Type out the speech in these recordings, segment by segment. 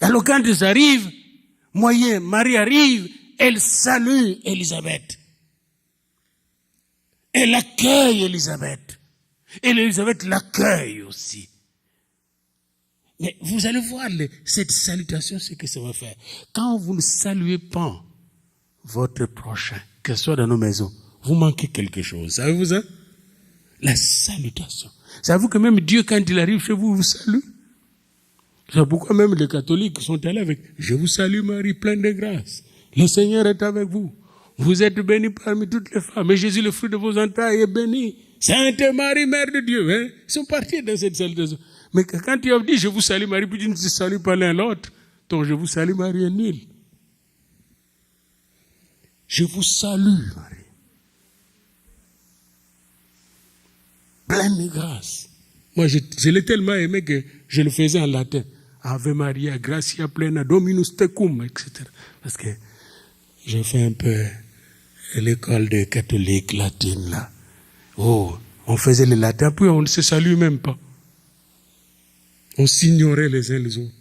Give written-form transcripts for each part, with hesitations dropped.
Alors quand ils arrivent, Marie arrive, elle salue Élisabeth. Elle accueille Élisabeth. Et Élisabeth l'accueille aussi. Mais vous allez voir cette salutation, ce que ça va faire. Quand vous ne saluez pas votre prochain, que ce soit dans nos maisons, vous manquez quelque chose. Savez-vous ça? La salutation. Savez-vous que même Dieu, quand il arrive chez vous, vous salue? C'est pourquoi même les catholiques sont allés avec « Je vous salue Marie, pleine de grâce. Le Seigneur est avec vous. Vous êtes bénie parmi toutes les femmes. Et Jésus, le fruit de vos entrailles, est béni. Sainte Marie, Mère de Dieu. » Hein? Ils sont partis dans cette salutation. Mais quand tu as dit « Je vous salue Marie », puis tu ne te salues pas l'un l'autre, ton « Je vous salue Marie » est nul. Je vous salue Marie. Pleine de grâce. Moi, je l'ai tellement aimé que je le faisais en latin. Ave Maria, gratia plena, Dominus tecum, etc. Parce que j'ai fait un peu l'école de catholique latine, là. Oh, on faisait le latin, puis on ne se salue même pas. On s'ignorait les uns les autres.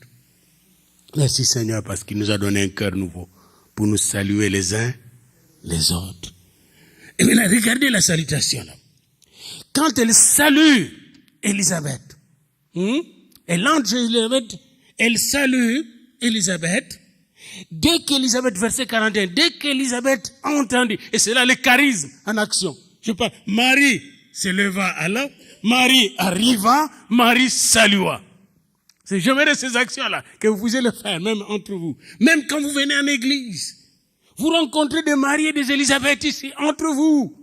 Merci Seigneur, parce qu'il nous a donné un cœur nouveau pour nous saluer les uns les autres. Et maintenant, regardez la salutation, là. Quand elle salue Élisabeth, elle entre chez Élisabeth, elle salue Élisabeth. Dès qu'Élisabeth, verset 41, dès qu'Élisabeth a entendu, et c'est là le charisme en action. Je parle, Marie se leva alors, Marie arriva, Marie salua. C'est jamais de ces actions-là que vous pouvez le faire, même entre vous. Même quand vous venez en église, vous rencontrez des Marie et des Élisabeth ici, entre vous.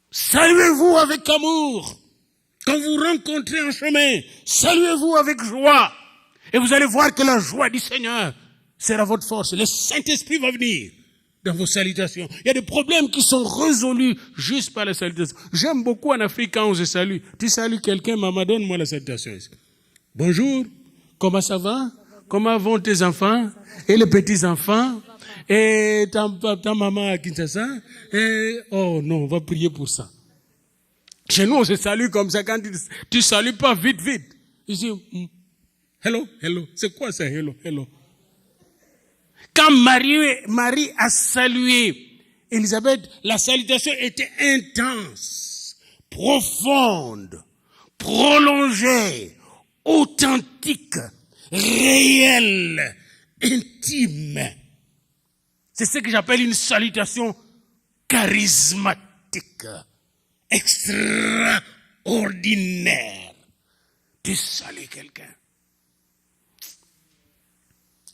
Saluez-vous avec amour. Quand vous rencontrez en chemin, saluez-vous avec joie. Et vous allez voir que la joie du Seigneur sera votre force. Le Saint-Esprit va venir dans vos salutations. Il y a des problèmes qui sont résolus juste par la salutation. J'aime beaucoup en Afrique quand on se salue. Tu salues quelqu'un, maman, donne-moi la salutation. Bonjour, comment ça va? Comment vont tes enfants? Et les petits-enfants? Et ta maman à Kinshasa? Et, oh non, on va prier pour ça. Chez nous, on se salue comme ça. Quand tu salues pas vite. Ici, hello. C'est quoi ça, hello? Quand Marie a salué Élisabeth, la salutation était intense, profonde, prolongée, authentique, réelle, intime. C'est ce que j'appelle une salutation charismatique, extraordinaire. Tu salues quelqu'un.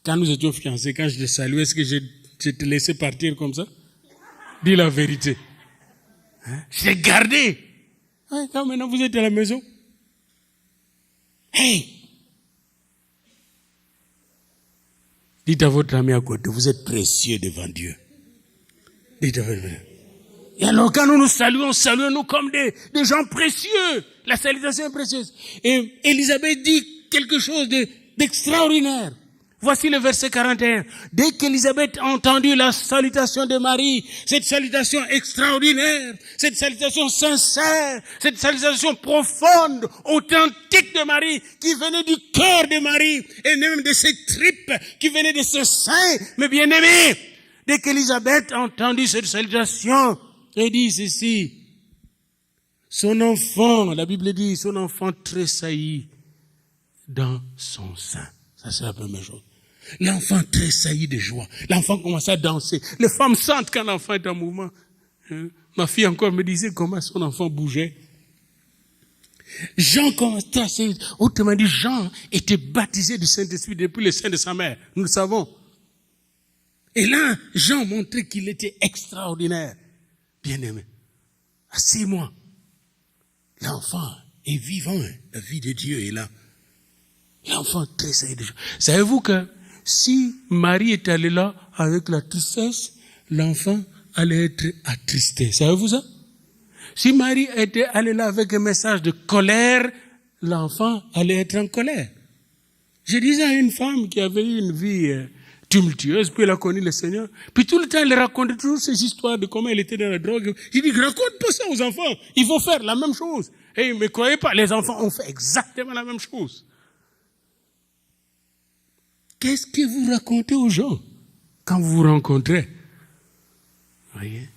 Quand nous étions fiancés, quand je te saluais, est-ce que je te laissais partir comme ça? Dis la vérité. Hein? Je t'ai gardé. Hein, quand maintenant vous êtes à la maison. Hey! Dites à votre ami à côté, vous êtes précieux devant Dieu. Dites à votre ami. Et alors quand nous nous saluons nous comme des gens précieux. La salutation est précieuse. Et Élisabeth dit quelque chose d'extraordinaire. Voici le verset 41. Dès qu'Élisabeth a entendu la salutation de Marie, cette salutation extraordinaire, cette salutation sincère, cette salutation profonde, authentique de Marie, qui venait du cœur de Marie, et même de ses tripes, qui venait de ses seins, mes bien-aimés. Dès qu'Élisabeth a entendu cette salutation, elle dit ceci. Son enfant, la Bible dit, son enfant tressaillit dans son sein. Ça, c'est la première chose. L'enfant tressaillit de joie. L'enfant commence à danser. Les femmes sentent quand l'enfant est en mouvement. Ma fille encore me disait comment son enfant bougeait. Jean commence à tressaillir. Autrement dit, Jean était baptisé du Saint-Esprit depuis le sein de sa mère. Nous le savons. Et là, Jean montrait qu'il était extraordinaire. Bien-aimé. À 6 mois, l'enfant est vivant. La vie de Dieu est là. L'enfant tressaillit de joie. Savez-vous que si Marie est allée là avec la tristesse, l'enfant allait être attristé. Savez-vous ça? Si Marie était allée là avec un message de colère, l'enfant allait être en colère. Je disais à une femme qui avait eu une vie tumultueuse, puis elle a connu le Seigneur, puis tout le temps elle racontait toutes ces histoires de comment elle était dans la drogue. J'ai dit, raconte pas ça aux enfants, ils vont faire la même chose. Et ne croyez pas, les enfants ont fait exactement la même chose. Qu'est-ce que vous racontez aux gens quand vous vous rencontrez? Voyez?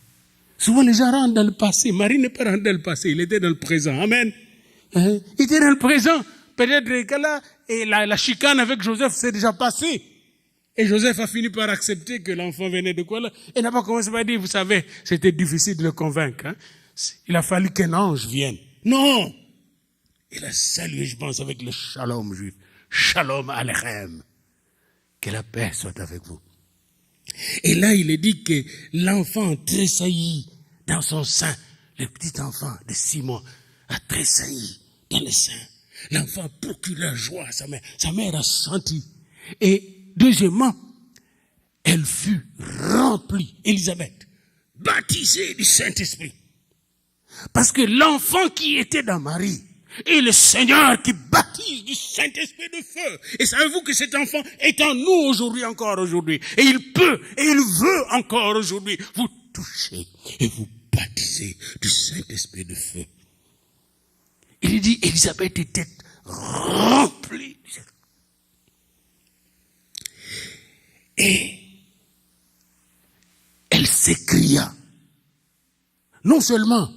Souvent les gens rentrent dans le passé. Marie n'est pas rentré dans le passé, il était dans le présent. Amen. Il était dans le présent. Peut-être que là, et la chicane avec Joseph s'est déjà passée. Et Joseph a fini par accepter que l'enfant venait de quoi là. Et n'a pas commencé par dire, vous savez, c'était difficile de le convaincre. Hein? Il a fallu qu'un ange vienne. Non! Il a salué, je pense, avec le shalom juif. Shalom Alechem. Que la paix soit avec vous. Et là, il est dit que l'enfant tressaillit dans son sein. Le petit enfant de 6 mois a tressailli dans le sein. L'enfant procure la joie à sa mère. Sa mère a senti. Et deuxièmement, elle fut remplie, Élisabeth, baptisée du Saint-Esprit. Parce que l'enfant qui était dans Marie est le Seigneur qui baptise du Saint-Esprit de feu. Et savez-vous que cet enfant est en nous aujourd'hui, encore aujourd'hui. Et il peut, et il veut encore aujourd'hui vous toucher et vous baptiser du Saint-Esprit de feu. Il dit, Élisabeth était remplie. Et elle s'écria. Non seulement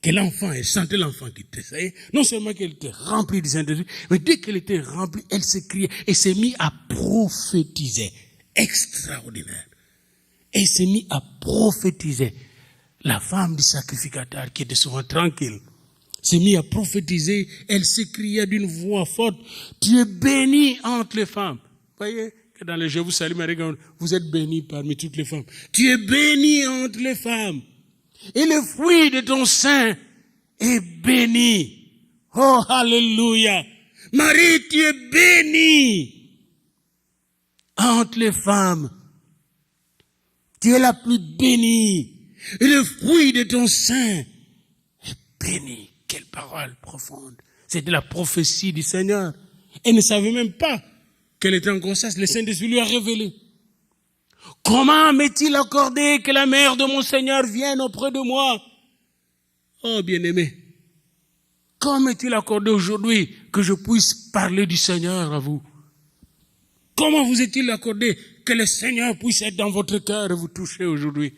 que l'enfant, elle sentait l'enfant qui tressaillait, non seulement qu'elle était remplie du Saint-Esprit, mais dès qu'elle était remplie, elle s'écriait et s'est mise à prophétiser. Extraordinaire. Elle s'est mise à prophétiser. La femme du sacrificateur, qui était souvent tranquille, s'est mise à prophétiser. Elle s'écria d'une voix forte, tu es bénie entre les femmes. Voyez, que dans le Je vous salue Marie, vous êtes bénie parmi toutes les femmes. Tu es bénie entre les femmes. Et le fruit de ton sein est béni. Oh, alléluia. Marie, tu es bénie entre les femmes. Tu es la plus bénie. Et le fruit de ton sein est béni. Quelle parole profonde. C'était la prophétie du Seigneur. Elle ne savait même pas qu'elle était en grossesse. Le Saint-Esprit lui a révélé. Comment m'est-il accordé que la mère de mon Seigneur vienne auprès de moi? Oh, bien-aimé, comment m'est-il accordé aujourd'hui que je puisse parler du Seigneur à vous? Comment vous est-il accordé que le Seigneur puisse être dans votre cœur et vous toucher aujourd'hui?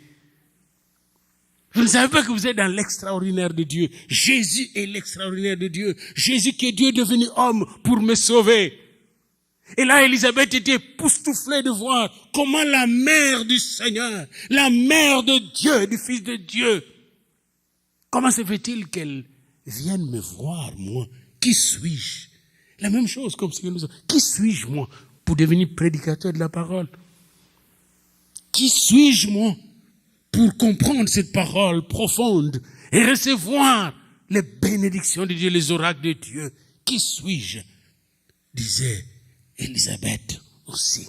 Vous ne savez pas que vous êtes dans l'extraordinaire de Dieu. Jésus est l'extraordinaire de Dieu. Jésus qui est Dieu devenu homme pour me sauver. Et là, Élisabeth était époustouflée de voir comment la mère du Seigneur, la mère de Dieu, du Fils de Dieu, comment se fait-il qu'elle vienne me voir, moi? Qui suis-je? La même chose comme ce que nous avons. Qui suis-je, moi, pour devenir prédicateur de la parole? Qui suis-je, moi, pour comprendre cette parole profonde et recevoir les bénédictions de Dieu, les oracles de Dieu? Qui suis-je? Disait Élisabeth aussi.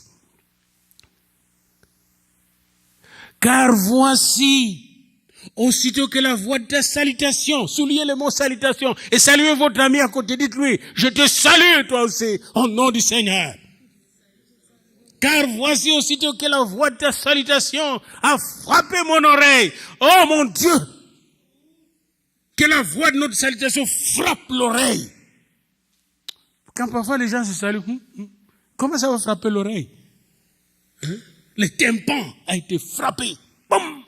Car voici, aussitôt que la voix de ta salutation, soulignez le mot salutation, et saluez votre ami à côté, dites-lui, je te salue toi aussi, au nom du Seigneur. Car voici, aussitôt que la voix de ta salutation a frappé mon oreille, oh mon Dieu, que la voix de notre salutation frappe l'oreille. Quand parfois les gens se saluent, comment ça va frapper l'oreille? Le tympan a été frappé. Boum!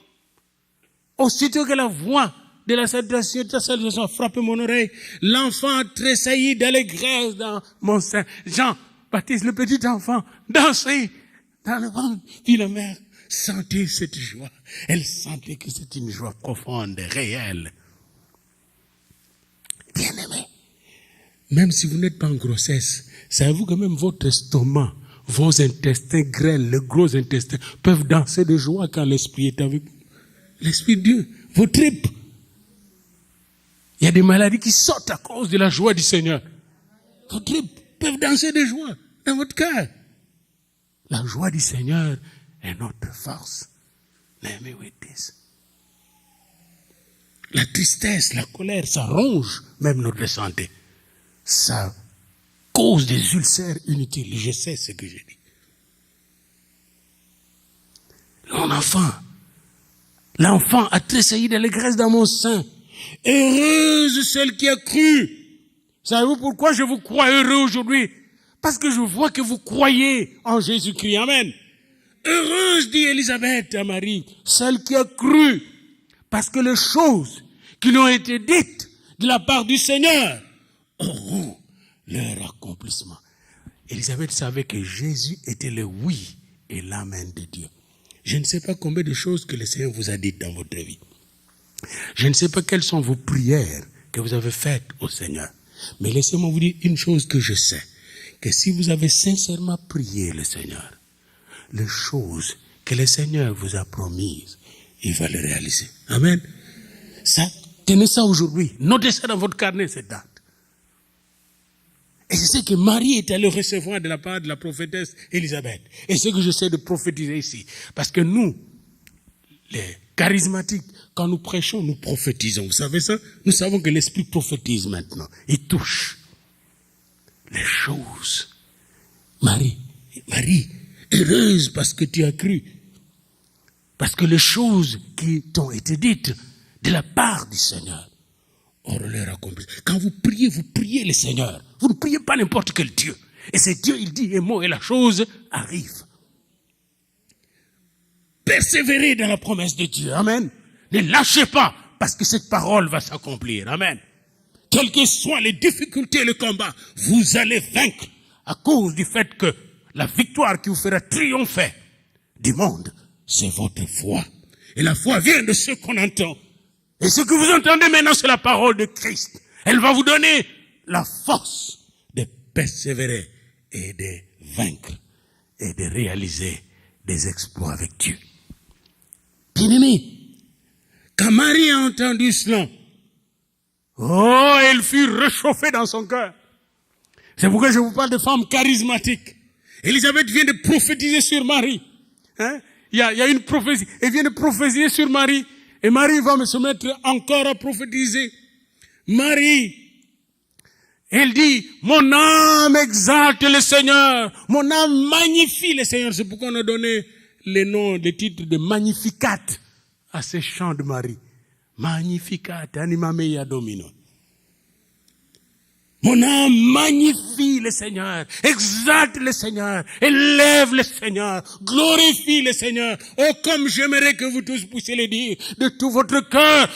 Aussitôt que la voix de la salutation a frappé mon oreille, l'enfant a tressailli d'allégresse dans mon sein. Jean-Baptiste, le petit enfant, dansait dans le ventre. Puis la mère sentait cette joie. Elle sentait que c'était une joie profonde, réelle. Bien-aimé, même si vous n'êtes pas en grossesse, savez-vous que même votre estomac, vos intestins grêles, les gros intestins, peuvent danser de joie quand l'Esprit est avec vous. L'Esprit de Dieu, vos tripes. Il y a des maladies qui sortent à cause de la joie du Seigneur. Vos tripes peuvent danser de joie dans votre cœur. La joie du Seigneur est notre force. Let me with this. La tristesse, la colère, ça ronge même notre santé. Ça cause des ulcères inutiles. Je sais ce que j'ai dit. L'enfant a tressailli d'allégresse dans mon sein. Heureuse celle qui a cru. Savez-vous pourquoi je vous crois heureux aujourd'hui? Parce que je vois que vous croyez en Jésus-Christ. Amen. Heureuse, dit Élisabeth à Marie, celle qui a cru, parce que les choses qui lui ont été dites de la part du Seigneur auront leur accomplissement. Élisabeth savait que Jésus était le oui et l'amen de Dieu. Je ne sais pas combien de choses que le Seigneur vous a dites dans votre vie. Je ne sais pas quelles sont vos prières que vous avez faites au Seigneur. Mais laissez-moi vous dire une chose que je sais. Que si vous avez sincèrement prié le Seigneur, les choses que le Seigneur vous a promises, il va les réaliser. Amen. Ça, tenez ça aujourd'hui. Notez ça dans votre carnet, cette date. Et je sais que Marie est allée recevoir de la part de la prophétesse Élisabeth. Et c'est ce que j'essaie de prophétiser ici. Parce que nous, les charismatiques, quand nous prêchons, nous prophétisons. Vous savez ça? Nous savons que l'Esprit prophétise maintenant. Il touche les choses. Marie, heureuse parce que tu as cru. Parce que les choses qui t'ont été dites de la part du Seigneur auront leur accomplissement. Quand vous priez le Seigneur. Vous ne priez pas n'importe quel Dieu. Et c'est Dieu, il dit un mot et la chose arrive. Persévérez dans la promesse de Dieu. Amen. Ne lâchez pas parce que cette parole va s'accomplir. Amen. Quelles que soient les difficultés et le combat, vous allez vaincre à cause du fait que la victoire qui vous fera triompher du monde, c'est votre foi. Et la foi vient de ce qu'on entend. Et ce que vous entendez maintenant, c'est la parole de Christ. Elle va vous donner la force de persévérer et de vaincre et de réaliser des exploits avec Dieu. Bien-aimé, quand Marie a entendu cela, elle fut réchauffée dans son cœur. C'est pourquoi je vous parle de femmes charismatiques. Élisabeth vient de prophétiser sur Marie. Il y a une prophétie. Elle vient de prophétiser sur Marie. Et Marie va se mettre encore à prophétiser. Marie, elle dit, mon âme exalte le Seigneur. Mon âme magnifie le Seigneur. C'est pourquoi on a donné les noms, les titres de Magnificat à ces chants de Marie. Magnificat, anima mea domino. Mon âme magnifie le Seigneur, exalte le Seigneur, élève le Seigneur, glorifie le Seigneur. Oh, comme j'aimerais que vous tous puissiez le dire de tout votre cœur.